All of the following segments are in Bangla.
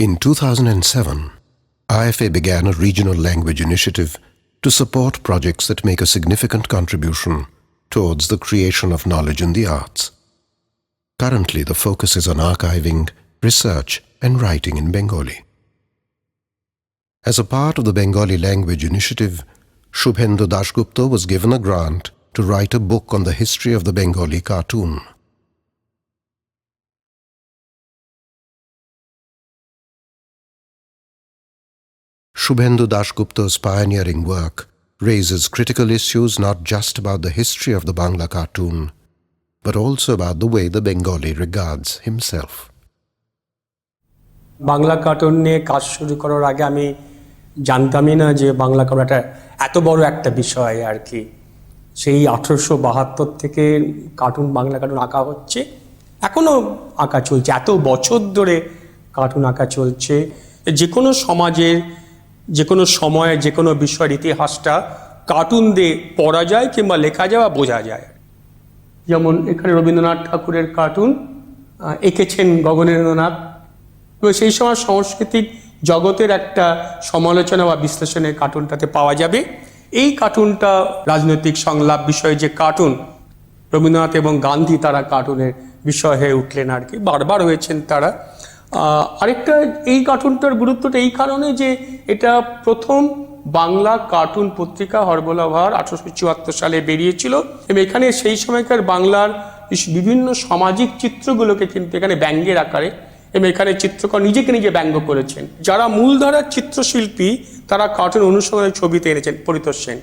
In 2007, IFA began a regional language initiative to support projects that make a significant contribution towards the creation of knowledge in the arts. Currently, the focus is on archiving, research, and writing in Bengali. As a part of the Bengali language initiative, Shubhendu Dasgupta was given a grant to write a book on the history of the Bengali cartoon. Shubhendu Dasgupta's pioneering work raises critical issues not just about the history of the Bangla cartoon, but also about the way the Bengali regards himself. Bangla cartoon নিয়ে কাজ শুরু করার আগে আমি জানতামই না যে বাংলা কার্টুনটা এত বড় একটা বিষয় আর কি। সেই 1872 থেকে কার্টুন, বাংলা কার্টুন আঁকা হচ্ছে, এখনও আঁকা চলছে, এত বছর ধরে কার্টুন আঁকা চলছে। যে কোনো সমাজের, যে কোনো সময়ে, যে কোনো বিষয়ের ইতিহাসটা কার্টুন দিয়ে পড়া যায় কিংবা লেখা যায় বা বোঝা যায়। যেমন এখানে রবীন্দ্রনাথ ঠাকুরের কার্টুন এঁকেছেন গগনেন্দ্রনাথ। তো সেই সময় সাংস্কৃতিক জগতের একটা সমালোচনা বা বিশ্লেষণের কার্টুনটাতে পাওয়া যাবে। এই কার্টুনটা রাজনৈতিক সংলাপ বিষয়ে যে কার্টুন, রবীন্দ্রনাথ এবং গান্ধী তারা কার্টুনের বিষয় হয়ে উঠলেন আর কি, বারবার হয়েছেন তারা। আরেকটা, এই কার্টুনটার গুরুত্বটা এই কারণে যে এটা প্রথম বাংলা কার্টুন পত্রিকা হরবোলাভার 1874 সালে বেরিয়েছিল এবং এখানে সেই সময়কার বাংলার বিভিন্ন সামাজিক চিত্রগুলোকে কিন্তু এখানে ব্যঙ্গের আকারে, এবং এখানে চিত্রকর নিজেকে নিজে ব্যঙ্গ করেছেন। যারা মূলধারার চিত্রশিল্পী তারা কার্টুন অনুসরণের ছবিতে এনেছেন। পরিতোষ সেন,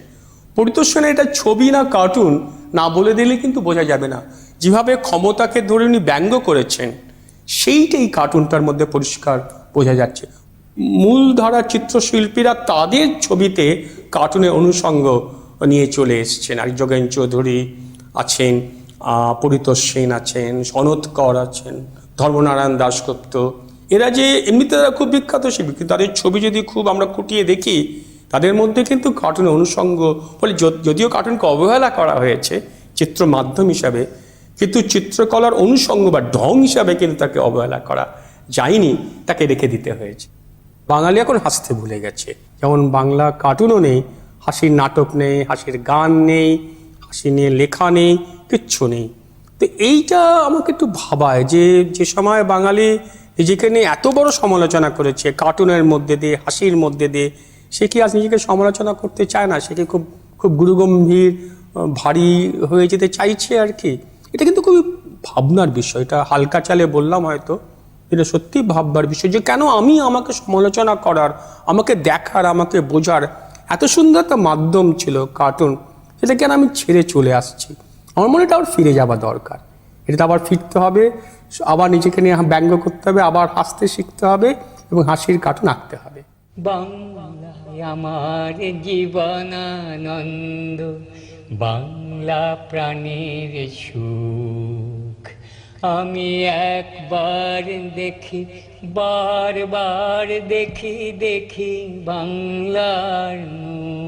পরিতোষ সেনের এটা ছবি না কার্টুন না বলে দিলে কিন্তু বোঝা যাবে না। যেভাবে ক্ষমতাকে ধরে উনি ব্যঙ্গ করেছেন সেইটাই কার্টুনটার মধ্যে পরিষ্কার বোঝা যাচ্ছে। মূলধারার চিত্রশিল্পীরা তাদের ছবিতে কার্টুনের অনুষঙ্গ নিয়ে চলে এসছেন। আর যোগেন চৌধুরী আছেন, পরিতোষ সেন আছেন, সনৎ কর আছেন, ধর্মনারায়ণ দাশগুপ্ত। এরা যে এমনিতে তারা খুব বিখ্যাত শিল্পী, কিন্তু তাদের ছবি যদি খুব আমরা খুঁটিয়ে দেখি তাদের মধ্যে কিন্তু কার্টুনের অনুষঙ্গ বলে, যদিও কার্টুনকে অবহেলা করা হয়েছে চিত্র মাধ্যম হিসাবে, কিন্তু চিত্রকলার অনুষঙ্গ বা ঢং হিসাবে কিন্তু তাকে অবহেলা করা যায়নি, তাকে রেখে দিতে হয়েছে। বাঙালি এখন হাসতে ভুলে গেছে। যেমন বাংলা কার্টুনও নেই, হাসির নাটক নেই, হাসির গান নেই, হাসি নিয়ে লেখা নেই, কিচ্ছু নেই। তো এইটা আমাকে একটু ভাবায় যে যে সময় বাঙালি নিজেকে নিয়ে এত বড় সমালোচনা করেছে কার্টুনের মধ্যে দিয়ে, হাসির মধ্যে দিয়ে, সে কি আজ নিজেকে সমালোচনা করতে চায় না? সে কি খুব খুব গুরুগম্ভীর, ভারী হয়ে যেতে চাইছে আর কি? এটা কিন্তু খুবই ভাবনার বিষয়। এটা হালকা চালে বললাম হয়তো, এটা সত্যি ভাববার বিষয় যে কেন আমাকে সমালোচনা করার, আমাকে দেখার, আমাকে বোঝার এত সুন্দর একটা মাধ্যম ছিল কার্টুন, সেটা কেন আমি ছেড়ে চলে আসছি? আমার মনে এটা আবার ফিরে যাওয়া দরকার। এটা আবার ফিরতে হবে, আবার নিজেকে নিয়ে ব্যঙ্গ করতে হবে, আবার হাসতে শিখতে হবে এবং হাসির কার্টুন আঁকতে হবে। বাংলায় আমার জীবনানন্দ, বাংলা প্রাণের সুখ। আমি একবার দেখি, বারবার দেখি, দেখি বাংলার মুখ।